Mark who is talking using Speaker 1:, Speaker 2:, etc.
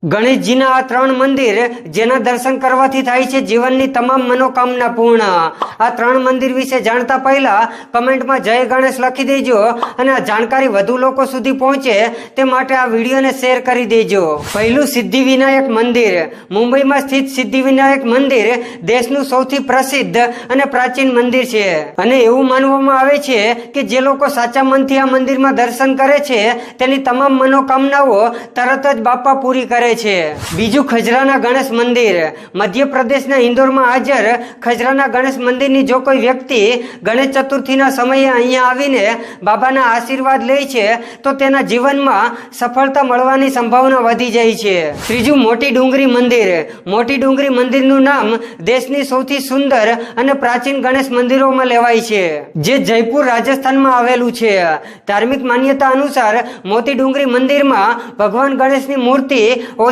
Speaker 1: ગણેશજીના આ 3 મંદિર જેના દર્શન કરવાથી થાય છે જીવનની તમામ મનોકામના પૂર્ણ। આ 3 મંદિર વિશે જાણતા પહેલા કમેન્ટમાં જય ગણેશ લખી દેજો અને આ જાણકારી વધુ લોકો સુધી પહોંચે તે માટે આ વિડીયોને શેર કરી દેજો। પહેલું સિદ્ધિવિનાયક મંદિર। મુંબઈમાં સ્થિત સિદ્ધિવિનાયક મંદિર દેશનું સૌથી પ્રસિદ્ધ અને પ્રાચીન મંદિર છે અને એવું માનવામાં આવે છે કે જે લોકો સાચા મનથી આ મંદિરમાં દર્શન કરે છે તેની તમામ મનોકામનાઓ તરત જ બાપા પૂરી કરે છે। બીજું ખજરાના ગણેશ મંદિર। મધ્યપ્રદેશના ઇન્દોરમાં હાજર ખજરાના ગણેશ મંદિરની જો કોઈ વ્યક્તિ ગણેશ ચતુર્થીના સમયે અહીંયા આવીને બાબાના આશીર્વાદ લે છે તો તેના જીવનમાં સફળતા મળવાની સંભાવના વધી જાય છે। ત્રીજું મોટી ડુંગરી મંદિર। મોટી ડુંગરી મંદિરનું નામ દેશની સૌથી સુંદર અને પ્રાચીન ગણેશ મંદિરોમાં લેવાય છે જે જયપુર રાજસ્થાનમાં આવેલું છે। ધાર્મિક માન્યતા અનુસાર મોટી ડુંગરી મંદિરમાં ભગવાન ગણેશની મૂર્તિ